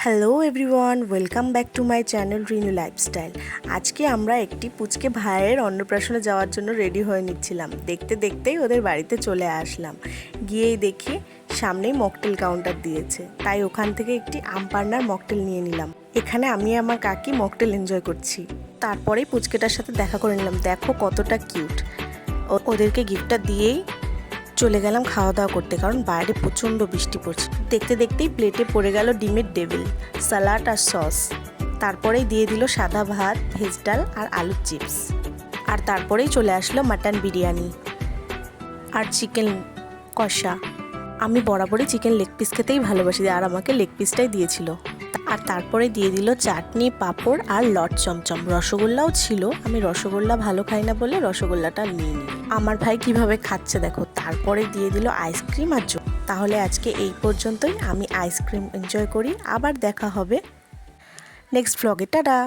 Hello everyone, welcome back to my channel Rinu lifestyle. আজকে আমরা একটি পুচকে ভাইয়ের অন্নপ্রাশনে যাওয়ার জন্য রেডি হয়ে নিচ্ছিলাম। দেখতে দেখতেই ওদের বাড়িতে চলে আসলাম। গিয়েই দেখি সামনেই মকটেল কাউন্টার দিয়েছে, তাই ওখান থেকে একটি আমপান্নার মকটেল নিয়ে নিলাম। এখানে আমি আমার কাকি মকটেল এনজয় করছি। তারপরেই পুচকেটার সাথে দেখা করে নিলাম। দেখো কতটা কিউট। ওদেরকে গিফটটা দিয়েই চলে গেলাম খাওয়া দাওয়া করতে, কারণ বাইরে প্রচণ্ড বৃষ্টি পড়ছে। দেখতে দেখতেই প্লেটে পড়ে গেল ডিমের ডেভিল, স্যালাড আর সস। তারপরেই দিয়ে দিল সাদা ভাত, ভেজ ডাল আর আলুর চিপস। আর তারপরেই চলে আসলো মাটন বিরিয়ানি আর চিকেন কষা। আমি বরাবরই চিকেন লেগ পিস খেতেই ভালোবাসি, আর আমাকে লেগ পিসটাই দিয়েছিল। আর তারপরে দিয়ে দিল চাটনি, পাঁপড় আর লট চমচম। রসগোল্লাও ছিল, আমি রসগোল্লা ভালো খাই না বলে রসগোল্লাটা নিয়ে নিই। আমার ভাই কিভাবে খাচ্ছে দেখো। তারপরে দিয়ে দিল আইসক্রিম আর জল। তাহলে আজকে এই পর্যন্তই। আমি আইসক্রিম এনজয় করি। আবার দেখা হবে নেক্সট ভ্লগে। টাটা।